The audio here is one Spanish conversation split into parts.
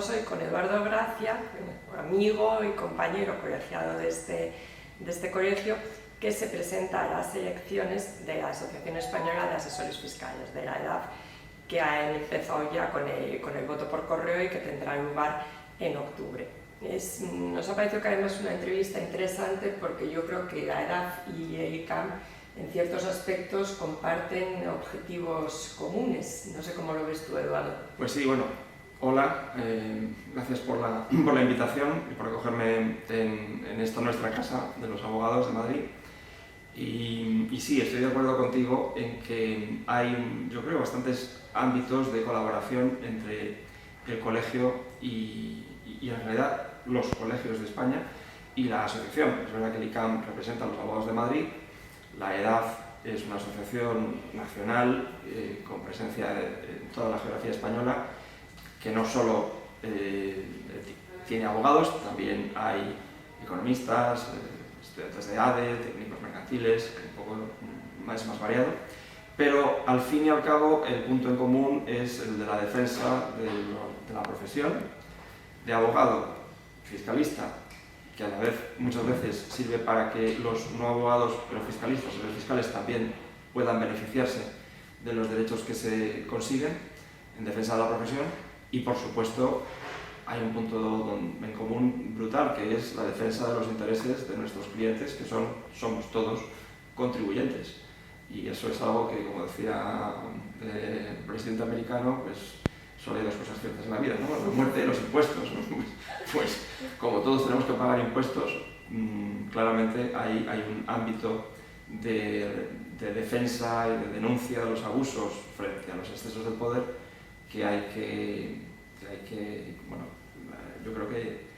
estamos hoy con Eduardo Gracia, amigo y compañero colegiado de este colegio, que se presenta a las elecciones de la Asociación Española de Asesores Fiscales, de la EDAF, que ha empezado ya con el voto por correo y que tendrá lugar en octubre. Nos ha parecido que además es una entrevista interesante porque yo creo que la EDAF y el ICAM en ciertos aspectos comparten objetivos comunes. No sé cómo lo ves tú, Eduardo. Pues sí, bueno, hola, gracias por la invitación y por acogerme en esta nuestra casa de los abogados de Madrid. Y sí, estoy de acuerdo contigo en que hay, yo creo, bastantes ámbitos de colaboración entre el colegio y en realidad los colegios de España y la asociación. Es verdad que el ICAM representa a los abogados de Madrid, la EDAF es una asociación nacional con presencia en toda la geografía española, que no solo tiene abogados, también hay economistas, estudiantes de ADE, técnicos mercantiles, un poco más variado, pero al fin y al cabo el punto en común es el de la defensa de la profesión de abogado fiscalista, que a la vez muchas veces sirve para que los no abogados, pero fiscalistas o los fiscales también puedan beneficiarse de los derechos que se consiguen en defensa de la profesión, y por supuesto hay un punto en común brutal, que es la defensa de los intereses de nuestros clientes, que somos todos contribuyentes. Y eso es algo que, como decía el presidente americano, pues solo hay dos cosas ciertas en la vida, ¿no? La muerte y los impuestos, ¿no? Pues como todos tenemos que pagar impuestos, claramente hay un ámbito de defensa y de denuncia de los abusos frente a los excesos del poder que hay que, bueno, yo creo que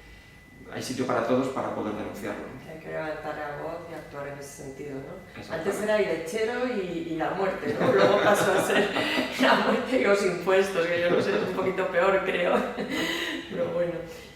hay sitio para todos para poder denunciarlo, ¿no? Hay que levantar la voz y actuar en ese sentido, ¿no? Antes era el lechero y la muerte, ¿no? Luego pasó a ser la muerte y los impuestos, que yo no sé, es un poquito peor, creo. Pero bueno.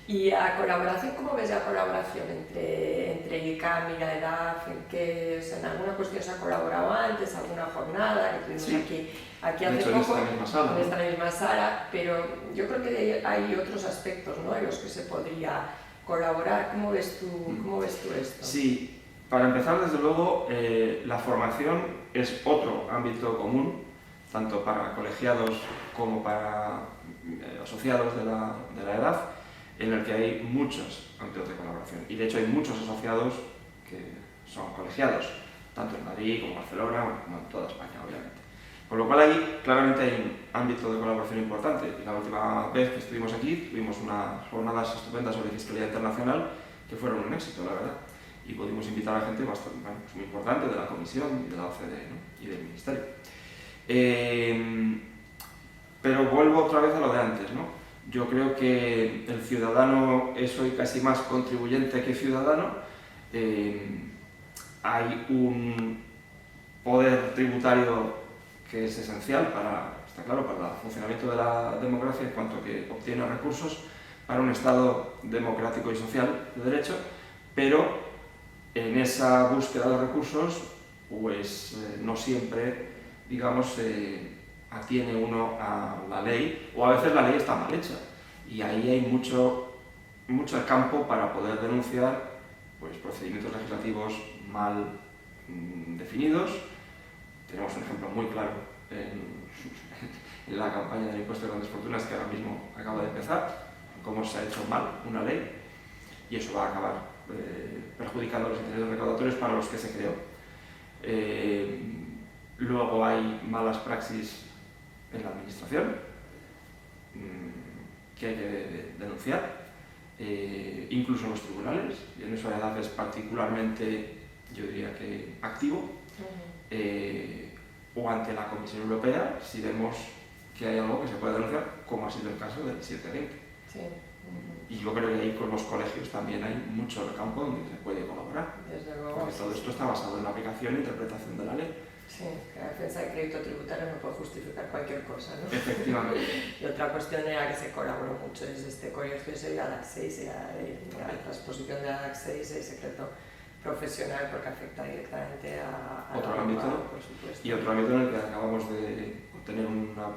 ¿Y a colaboración, cómo ves la colaboración entre ICAM y la EDAF? ¿En alguna cuestión se ha colaborado antes, alguna jornada que tuvimos sí. aquí hace poco, en esta misma sala? Pero yo creo que hay otros aspectos, ¿no?, en los que se podría colaborar. ¿Cómo ves tú esto? Sí, para empezar, desde luego, la formación es otro ámbito común, tanto para colegiados como para asociados de la EDAF, en el que hay muchos ámbitos de colaboración. Y de hecho hay muchos asociados que son colegiados, tanto en Madrid como en Barcelona, como en toda España, obviamente. Con lo cual ahí claramente hay un ámbito de colaboración importante. Y la última vez que estuvimos aquí tuvimos unas jornadas estupendas sobre fiscalidad internacional que fueron un éxito, la verdad. Y pudimos invitar a gente bastante, pues muy importante de la Comisión y de la OCDE, ¿no?, y del Ministerio. Pero vuelvo otra vez a lo de antes, ¿no? Yo creo que el ciudadano es hoy casi más contribuyente que ciudadano. Hay un poder tributario que es esencial está claro, para el funcionamiento de la democracia, en cuanto a que obtiene recursos para un Estado democrático y social de derecho, pero en esa búsqueda de recursos, pues no siempre, digamos, atiene uno a la ley, o a veces la ley está mal hecha, y ahí hay mucho campo para poder denunciar, pues, procedimientos legislativos mal definidos. Tenemos un ejemplo muy claro en la campaña del impuesto de grandes fortunas, que ahora mismo acaba de empezar, cómo se ha hecho mal una ley, y eso va a acabar perjudicando los intereses recaudatorios para los que se creó. Luego hay malas praxis en la administración que hay que denunciar, incluso en los tribunales, y en eso la EDAF es particularmente, yo diría que activo, o ante la Comisión Europea si vemos que hay algo que se puede denunciar, como ha sido el caso del 720. Sí. Y yo creo que ahí con los colegios también hay mucho campo donde se puede colaborar, porque todo esto está basado en la aplicación e interpretación de la ley. Sí, que la defensa del crédito tributario no puede justificar cualquier cosa, ¿no? Efectivamente. Y otra cuestión en la que se colaboró mucho desde este colegio es el ADAC 6, la transposición de ADAC 6, el secreto profesional, porque afecta directamente a otro ámbito, por supuesto. Y otro ámbito en el que acabamos de obtener una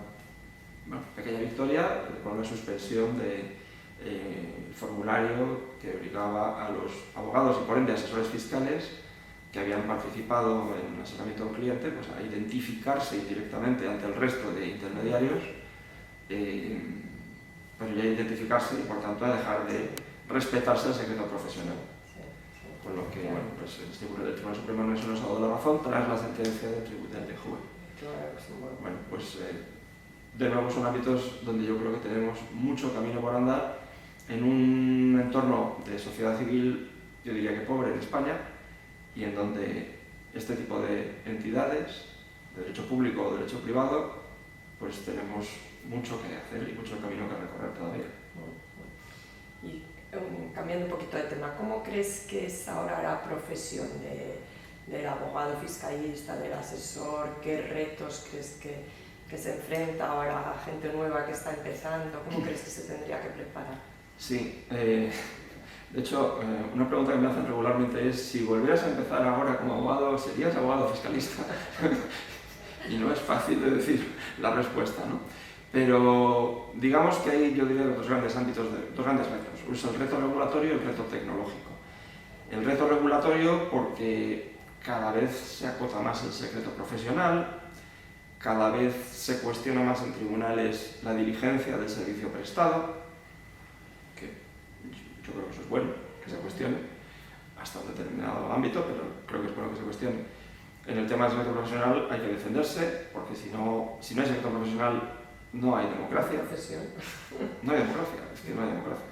pequeña victoria con la suspensión de el formulario que obligaba a los abogados y por ende asesores fiscales que habían participado en un asesoramiento al cliente, pues a identificarse indirectamente ante el resto de intermediarios, pero ya identificarse y por tanto a dejar de respetarse el secreto profesional. Con lo que, bueno, pues el Tribunal Supremo no se nos ha dado la razón tras la sentencia del Tribunal de Juez. Bueno, pues de nuevo son ámbitos donde yo creo que tenemos mucho camino por andar en un entorno de sociedad civil, yo diría que pobre en España, y en donde este tipo de entidades, de derecho público o derecho privado, pues tenemos mucho que hacer y mucho camino que recorrer todavía. Y cambiando un poquito de tema, ¿cómo crees que es ahora la profesión del abogado fiscalista, del asesor? ¿Qué retos crees que se enfrenta ahora a gente nueva que está empezando? ¿Cómo crees que se tendría que preparar? Sí, de hecho, una pregunta que me hacen regularmente es si volvieras a empezar ahora como abogado, ¿serías abogado fiscalista? Y no es fácil de decir la respuesta, ¿no? Pero digamos que hay, yo diría, dos grandes ámbitos, dos grandes retos. Uno es el reto regulatorio y el reto tecnológico. El reto regulatorio porque cada vez se acota más el secreto profesional, cada vez se cuestiona más en tribunales la diligencia del servicio prestado, que yo creo que eso es bueno, que se cuestione, hasta un determinado ámbito, pero creo que es bueno que se cuestione. En el tema del secreto profesional hay que defenderse, porque si no hay secreto profesional no hay democracia. No hay democracia, es que no hay democracia.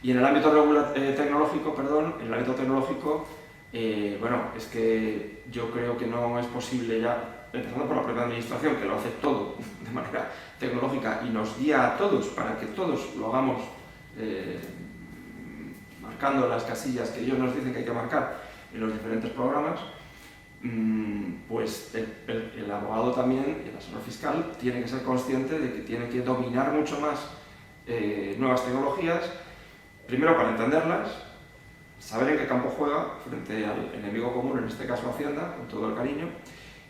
Y en el ámbito tecnológico, bueno, es que yo creo que no es posible ya, empezando por la propia administración, que lo hace todo de manera tecnológica y nos guía a todos para que todos lo hagamos marcando las casillas que ellos nos dicen que hay que marcar en los diferentes programas, pues el abogado también, el asesor fiscal, tiene que ser consciente de que tiene que dominar mucho más nuevas tecnologías, primero para entenderlas, saber en qué campo juega frente al enemigo común, en este caso Hacienda, con todo el cariño,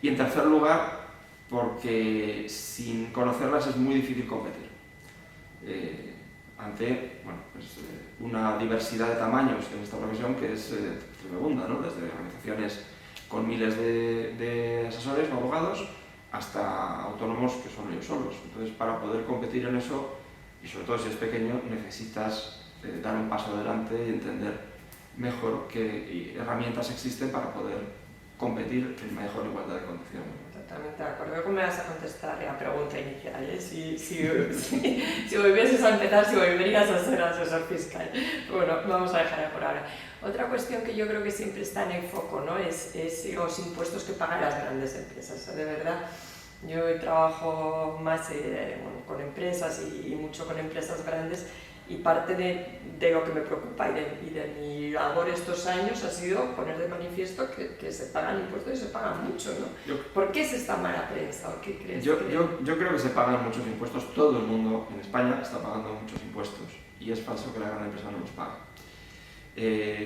y en tercer lugar, porque sin conocerlas es muy difícil competir ante una diversidad de tamaños en esta profesión que es tremenda, ¿no? Desde organizaciones con miles de asesores o abogados hasta autónomos que son ellos solos. Entonces, para poder competir en eso, y sobre todo si es pequeño, necesitas dar un paso adelante y entender mejor qué herramientas existen para poder competir en mejor igualdad de condiciones. Totalmente de acuerdo. Creo que me vas a contestar la pregunta inicial, ¿eh? Si volvieses a empezar, si volverías a ser asesor fiscal. Bueno, vamos a dejarla por ahora. Otra cuestión que yo creo que siempre está en el foco, ¿no? es los impuestos que pagan las grandes empresas. De verdad, yo trabajo más con empresas y mucho con empresas grandes, y parte de lo que me preocupa y de mi labor estos años ha sido poner de manifiesto que se pagan impuestos y se pagan mucho, ¿no? ¿Por qué es esta mala prensa? ¿O qué crees? Yo creo que se pagan muchos impuestos, todo el mundo en España está pagando muchos impuestos y es falso que la gran empresa no los pague.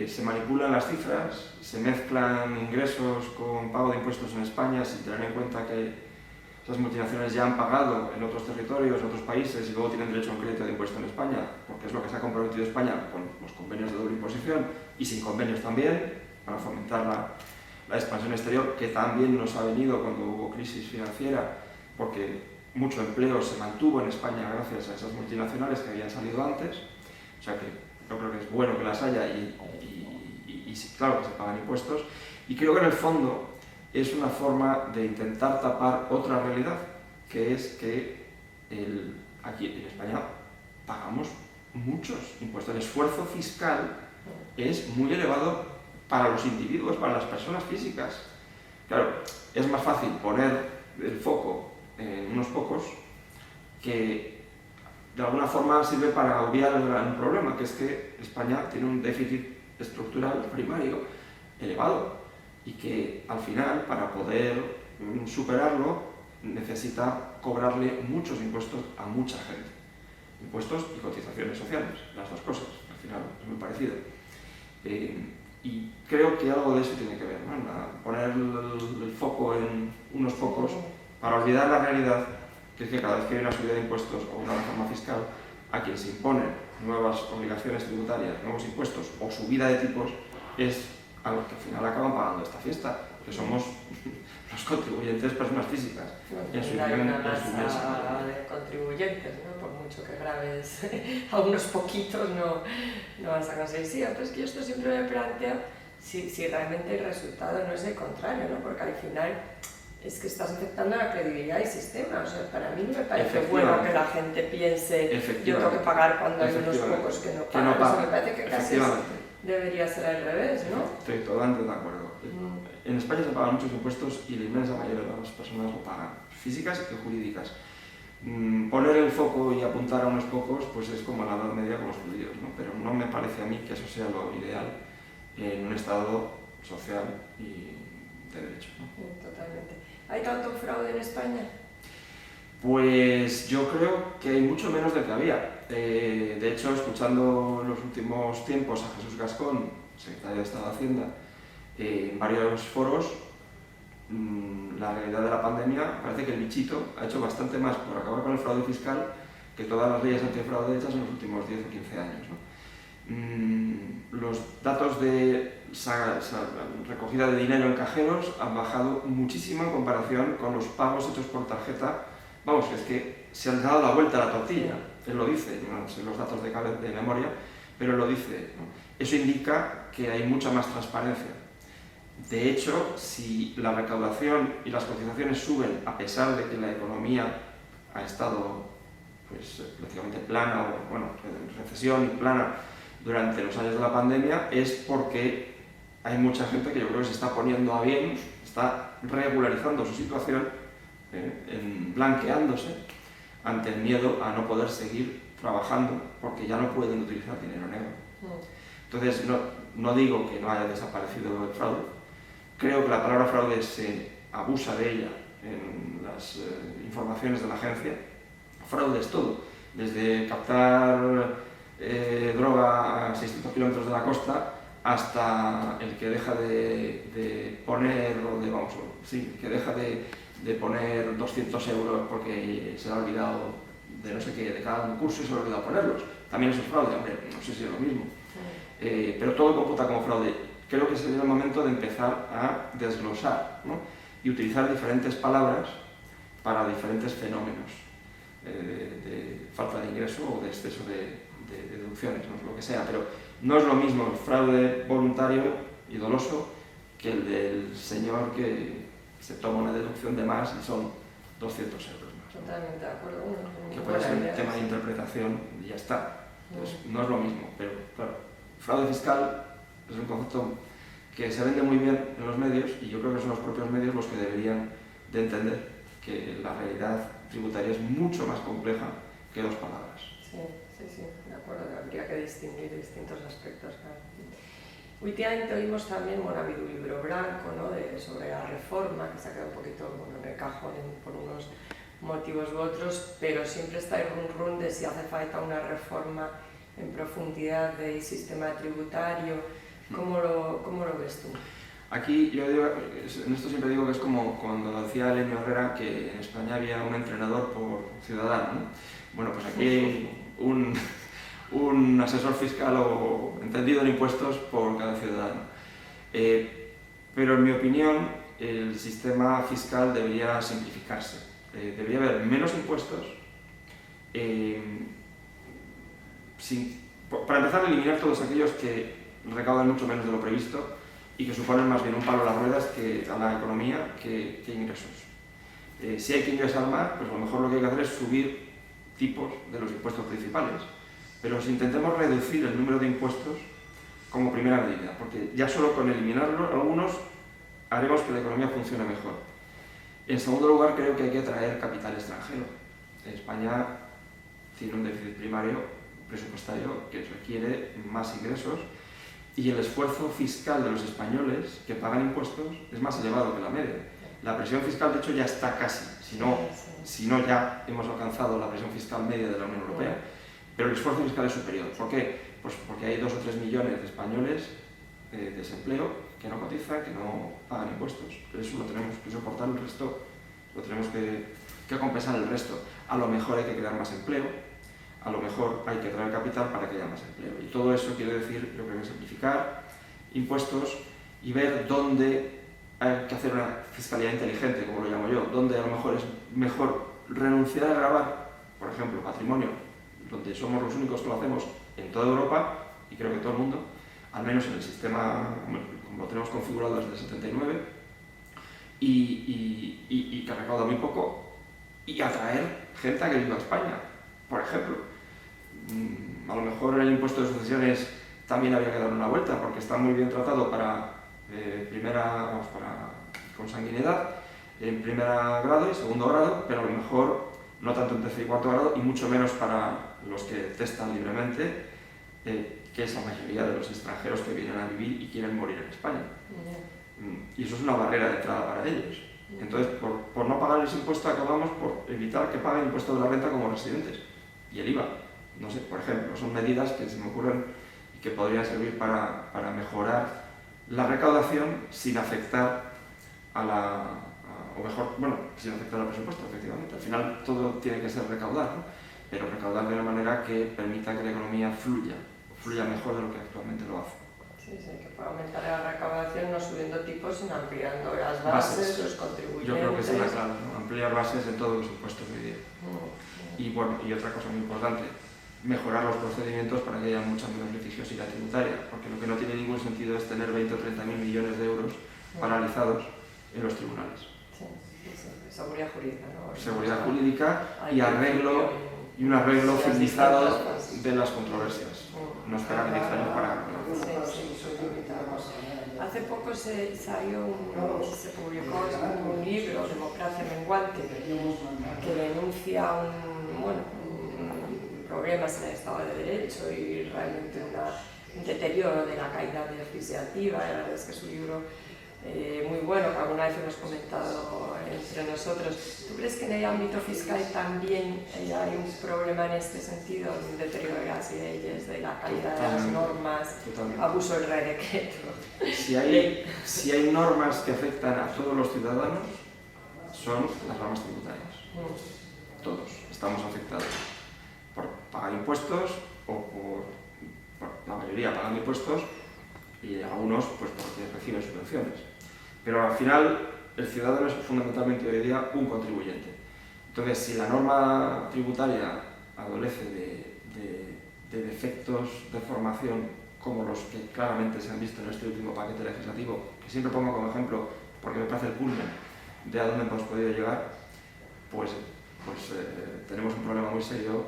Se manipulan las cifras, se mezclan ingresos con pago de impuestos en España sin tener en cuenta que esas multinacionales ya han pagado en otros territorios, en otros países, y luego tienen derecho a un crédito de impuesto en España, porque es lo que se ha comprometido España con los convenios de doble imposición y sin convenios también, para fomentar la expansión exterior, que también nos ha venido cuando hubo crisis financiera, porque mucho empleo se mantuvo en España gracias a esas multinacionales que habían salido antes. O sea que yo creo que es bueno que las haya y claro que se pagan impuestos. Y creo que en el fondo es una forma de intentar tapar otra realidad, que es que aquí en España pagamos muchos impuestos. El esfuerzo fiscal es muy elevado para los individuos, para las personas físicas. Claro, es más fácil poner el foco en unos pocos que de alguna forma sirve para obviar el gran problema, que es que España tiene un déficit estructural primario elevado, y que al final, para poder superarlo, necesita cobrarle muchos impuestos a mucha gente. Impuestos y cotizaciones sociales, las dos cosas, al final es muy parecido. Y creo que algo de eso tiene que ver, ¿no? Poner el foco en unos pocos para olvidar la realidad, que es que cada vez que hay una subida de impuestos o una reforma fiscal, a quien se imponen nuevas obligaciones tributarias, nuevos impuestos o subida de tipos, es a los que al final acaban pagando esta fiesta, que somos los contribuyentes personas físicas. En su hay una masa de contribuyentes, ¿no? Por mucho que grabes a unos poquitos no vas a conseguir. Sí, pero es que yo esto siempre me planteo si realmente el resultado no es el contrario, ¿no? Porque al final es que estás afectando la credibilidad del sistema. O sea, para mí no me parece bueno que la gente piense yo tengo que pagar cuando hay unos pocos que no pagan. O sea, me parece que casi debería ser al revés, ¿no? Estoy totalmente de acuerdo. En España se pagan muchos impuestos y la inmensa mayoría de las personas lo pagan, físicas y jurídicas. Poner el foco y apuntar a unos pocos pues es como en la Edad Media con los judíos, ¿no? Pero no me parece a mí que eso sea lo ideal en un Estado social y de derecho, ¿no? Totalmente. ¿Hay tanto fraude en España? Pues yo creo que hay mucho menos del que había. De hecho, escuchando en los últimos tiempos a Jesús Gascón, secretario de Estado de Hacienda, en varios foros, la realidad de la pandemia parece que el bichito ha hecho bastante más por acabar con el fraude fiscal que todas las leyes antifraude hechas en los últimos 10 o 15 años, ¿no? Los datos de recogida de dinero en cajeros han bajado muchísimo en comparación con los pagos hechos por tarjeta. Vamos, es que se han dado la vuelta a la tortilla, él lo dice, no sé los datos de memoria, pero él lo dice, ¿no? Eso indica que hay mucha más transparencia. De hecho, si la recaudación y las cotizaciones suben a pesar de que la economía ha estado pues, prácticamente plana, o bueno, en recesión y plana durante los años de la pandemia, es porque hay mucha gente que yo creo que se está poniendo a bien, está regularizando su situación, blanqueándose ante el miedo a no poder seguir trabajando porque ya no pueden utilizar dinero negro. Entonces, no digo que no haya desaparecido el fraude, creo que la palabra fraude se abusa de ella en las informaciones de la agencia. Fraude es todo, desde captar droga a 600 kilómetros de la costa hasta el que deja de poner, que deja de poner 200 euros porque se le ha olvidado de no sé qué, de cada curso y se le ha olvidado ponerlos. También eso es fraude, hombre, no sé si es lo mismo. Pero todo computa como fraude. Creo que sería el momento de empezar a desglosar, ¿no? Y utilizar diferentes palabras para diferentes fenómenos de falta de ingreso o de exceso de deducciones, ¿no? Lo que sea, pero no es lo mismo el fraude voluntario y doloso que el del señor que se toma una deducción de más y son 200 euros más. Totalmente de acuerdo. Que puede ser un tema de interpretación y ya está. Entonces, no es lo mismo, pero claro, fraude fiscal es un concepto que se vende muy bien en los medios y yo creo que son los propios medios los que deberían de entender que la realidad tributaria es mucho más compleja que dos palabras. Sí, de acuerdo, habría que distinguir distintos aspectos. Claro. Últimamente oímos también, ha habido un libro blanco, ¿no? Sobre la reforma, que se ha quedado un poquito en el cajón por unos motivos u otros, pero siempre está el run de si hace falta una reforma en profundidad del sistema tributario. ¿Cómo lo ves tú? Aquí yo digo, en esto siempre digo que es como cuando decía Elenio Herrera que en España había un entrenador por ciudadano, ¿no? Bueno, pues aquí hay un asesor fiscal o entendido en impuestos por cada ciudadano. Pero en mi opinión el sistema fiscal debería simplificarse. Debería haber menos impuestos, para empezar a eliminar todos aquellos que recaudan mucho menos de lo previsto y que suponen más bien un palo a las ruedas a la economía que ingresos. Si hay que ingresar más, pues a lo mejor lo que hay que hacer es subir tipos de los impuestos principales, pero si intentemos reducir el número de impuestos como primera medida, porque ya solo con eliminarlos algunos haremos que la economía funcione mejor. En segundo lugar, creo que hay que atraer capital extranjero. España tiene un déficit primario presupuestario que requiere más ingresos y el esfuerzo fiscal de los españoles que pagan impuestos es más elevado que la media. La presión fiscal, de hecho, ya está casi, si no ya hemos alcanzado la presión fiscal media de la Unión Europea, pero el esfuerzo fiscal es superior. ¿Por qué? Pues porque hay 2 o 3 millones de españoles de desempleo que no cotizan, que no pagan impuestos. Eso lo tenemos que soportar, el resto lo tenemos que compensar el resto. A lo mejor hay que crear más empleo, a lo mejor hay que traer capital para que haya más empleo. Y todo eso quiere decir, yo creo que simplificar impuestos y ver dónde hay que hacer una fiscalidad inteligente, como lo llamo yo, donde a lo mejor es mejor renunciar a gravar, por ejemplo, patrimonio, donde somos los únicos que lo hacemos en toda Europa, y creo que en todo el mundo, al menos en el sistema como lo tenemos configurado desde el 79, y que recauda muy poco, y atraer gente a que viva a España, por ejemplo. A lo mejor el impuesto de sucesiones también había que darle una vuelta, porque está muy bien tratado para para consanguinidad en primer grado y segundo grado, pero a lo mejor no tanto en tercer y cuarto grado, y mucho menos para los que testan libremente, que es la mayoría de los extranjeros que vienen a vivir y quieren morir en España. Y eso es una barrera de entrada para ellos. Entonces, por no pagar ese impuesto, acabamos por evitar que paguen impuesto de la renta como residentes. Y el IVA, no sé, por ejemplo, son medidas que se me ocurren y que podrían servir para mejorar la recaudación sin afectar sin afectar al presupuesto, efectivamente. Al final todo tiene que ser recaudar, ¿no? Pero recaudar de una manera que permita que la economía fluya mejor de lo que actualmente lo hace. Sí, que pueda aumentar la recaudación no subiendo tipos, sino ampliando las bases, los contribuyentes. Yo creo que es la clave, ¿no? Ampliar bases en todos los impuestos hoy día. Y bueno, y otra cosa muy importante, mejorar los procedimientos para que haya mucha menos litigiosidad tributaria, porque lo que no tiene ningún sentido es tener 20 o 30.000 millones de euros paralizados en los tribunales. Sí. Seguridad jurídica, ¿no? Seguridad jurídica y un arreglo civilizado de las controversias. No esperar 10 años para... Hace poco se publicó un libro, Democracia Menguante, que denuncia problemas en el Estado de Derecho y realmente un deterioro de la calidad legislativa. La verdad es que es un libro muy bueno, que alguna vez hemos comentado entre nosotros. ¿Tú crees que en el ámbito fiscal también hay un problema en este sentido, un deterioro de las leyes, de la calidad de las normas, abuso del decreto? Si hay normas que afectan a todos los ciudadanos, son las normas tributarias. Todos estamos afectados por pagar impuestos, o la mayoría pagan impuestos, y algunos pues porque reciben subvenciones. Pero al final el ciudadano es fundamentalmente hoy día un contribuyente. Entonces, si la norma tributaria adolece de defectos de formación como los que claramente se han visto en este último paquete legislativo, que siempre pongo como ejemplo porque me parece el culmen de a dónde hemos podido llegar, pues tenemos un problema muy serio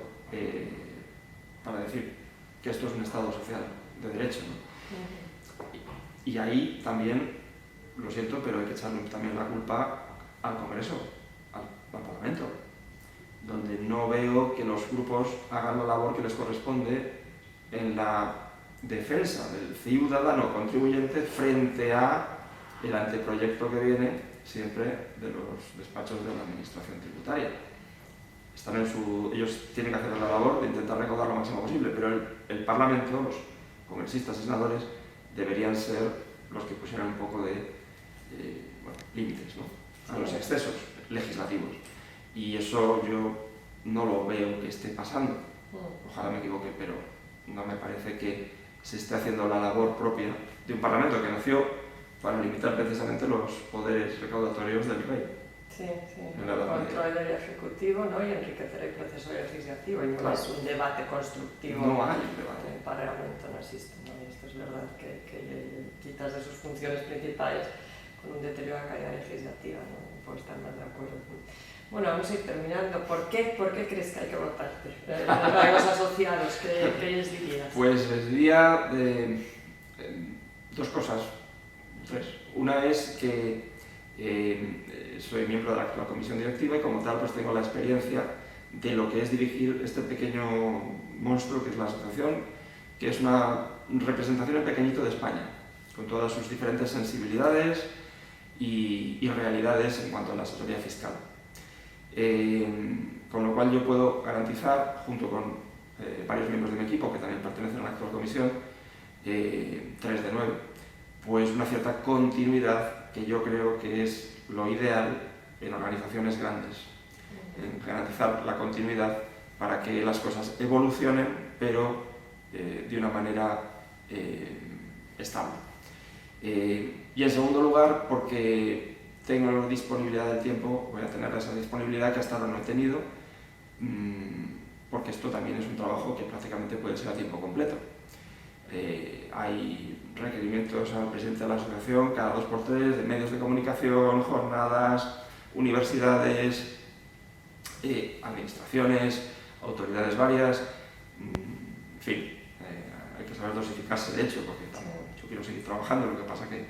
para decir que esto es un Estado social de derecho, ¿no? Y ahí también, lo siento, pero hay que echarle también la culpa al Congreso, al Parlamento, donde no veo que los grupos hagan la labor que les corresponde en la defensa del ciudadano contribuyente frente a el anteproyecto que viene siempre de los despachos de la Administración Tributaria. Ellos tienen que hacer la labor de intentar recaudar lo máximo posible, pero el Parlamento, los congresistas y senadores, deberían ser los que pusieran un poco de límites, ¿no?, a los excesos legislativos. Y eso yo no lo veo que esté pasando. Ojalá me equivoque, pero no me parece que se esté haciendo la labor propia de un Parlamento que nació para limitar precisamente los poderes recaudatorios del rey. Sí, el control del Ejecutivo, ¿no?, y enriquecer el proceso legislativo. Y no es un debate constructivo. No hay un debate. En el Parlamento no existe, ¿no? Y esto es verdad que quitas de sus funciones principales con un deterioro de la calidad legislativa, ¿no? Puedo estar más de acuerdo. Bueno, vamos a ir terminando. ¿Por qué crees que hay que votarte? A los asociados, ¿qué les dirías? Pues les diría dos cosas, tres. Una es que soy miembro de la comisión directiva y como tal pues tengo la experiencia de lo que es dirigir este pequeño monstruo que es la asociación, que es una representación en pequeñito de España, con todas sus diferentes sensibilidades y realidades en cuanto a la asesoría fiscal. Con lo cual yo puedo garantizar, junto con varios miembros de mi equipo que también pertenecen a la actual comisión, 3 de 9, pues una cierta continuidad que yo creo que es lo ideal en organizaciones grandes, en garantizar la continuidad para que las cosas evolucionen, pero de una manera estable. Y en segundo lugar, porque tengo la disponibilidad del tiempo, voy a tener esa disponibilidad que hasta ahora no he tenido, porque esto también es un trabajo que prácticamente puede ser a tiempo completo. Hay requerimientos al presidente de la asociación cada 2×3 de medios de comunicación, jornadas, universidades, administraciones, autoridades varias, en fin, hay que saber dosificarse de hecho, porque yo quiero seguir trabajando, lo que pasa que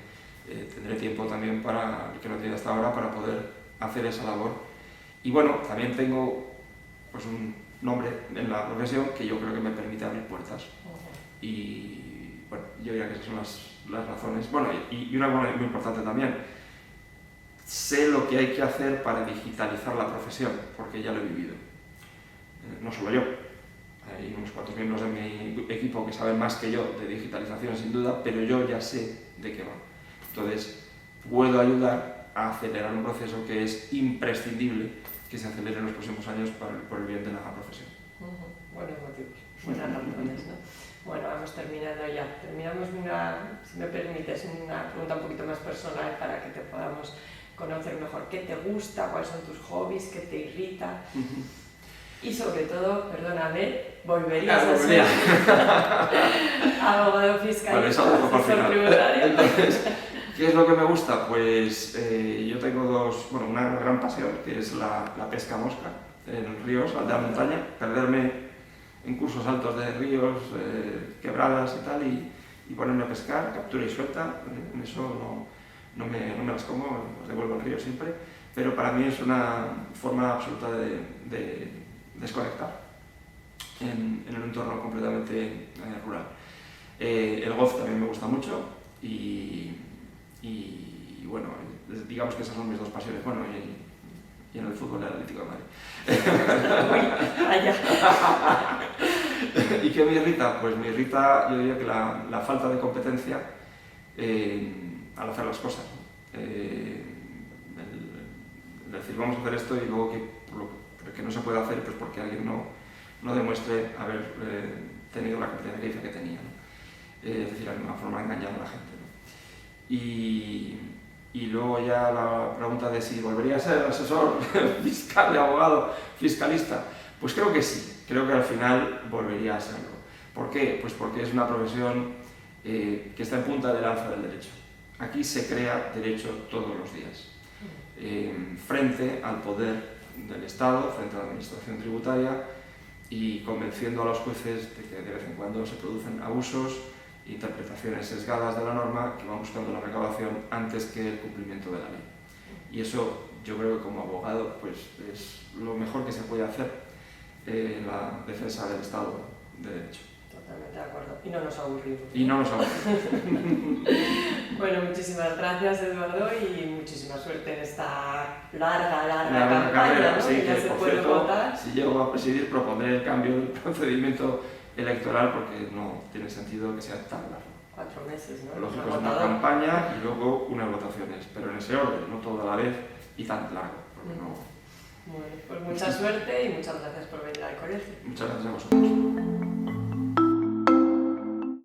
tendré tiempo también para el que no he tenido hasta ahora para poder hacer esa labor. Y bueno, también tengo pues un nombre en la profesión que yo creo que me permite abrir puertas. Y bueno, yo diría que esas son las razones. Bueno, y una cosa muy importante también, sé lo que hay que hacer para digitalizar la profesión, porque ya lo he vivido. No solo yo, hay unos cuantos miembros de mi equipo que saben más que yo de digitalización sin duda, pero yo ya sé de qué va. Entonces, puedo ayudar a acelerar un proceso que es imprescindible que se acelere en los próximos años por el bien de la profesión. Buenos motivos, buenas razones, ¿no? Bueno, vamos terminando ya. Terminamos si me permites, una pregunta un poquito más personal para que te podamos conocer mejor. ¿Qué te gusta? ¿Cuáles son tus hobbies? ¿Qué te irrita? Y sobre todo, perdóname, ¿volverías a ser abogado fiscal y asesor tributario? Entonces, ¿qué es lo que me gusta? Pues yo tengo una gran pasión, que es la pesca mosca en ríos, de la montaña, perderme en cursos altos de ríos, quebradas y tal, y ponerme a pescar, captura y suelta. En eso no me las como, las devuelvo al río siempre, pero para mí es una forma absoluta de desconectar en un entorno completamente rural. El golf también me gusta mucho y bueno, digamos que esas son mis dos pasiones. Bueno, y en el fútbol el Atlético de Madrid. ¿Y qué me irrita? Pues me irrita, yo diría que la falta de competencia al hacer las cosas. Decir, vamos a hacer esto y luego que no se puede hacer pues porque alguien no demuestre haber tenido la competencia que tenía, ¿no? Es decir, hay una forma de engañar a la gente, ¿no? Y luego ya la pregunta de si volvería a ser asesor fiscal, de abogado, fiscalista, pues creo que sí, creo que al final volvería a serlo. ¿Por qué? Pues porque es una profesión que está en punta de lanza del derecho. Aquí se crea derecho todos los días, frente al poder del Estado, frente a la administración tributaria y convenciendo a los jueces de que de vez en cuando se producen abusos, interpretaciones sesgadas de la norma que van buscando la recaudación antes que el cumplimiento de la ley. Y eso yo creo que como abogado pues, es lo mejor que se puede hacer en la defensa del Estado de Derecho. Totalmente de acuerdo. Y no nos aburrimos. Y no nos aburrimos. Bueno, muchísimas gracias, Eduardo, y muchísima suerte en esta larga campaña, ¿no? Sí, que ya se por puede cierto, votar. si llego a presidir, propondré el cambio del procedimiento electoral porque no tiene sentido que sea tan largo. 4 meses, ¿no? Lo lógico es una campaña y luego unas votaciones, pero en ese orden, no todo a la vez y tan largo. Porque no... Bueno, pues mucha suerte y muchas gracias por venir al colegio. Muchas gracias a vosotros.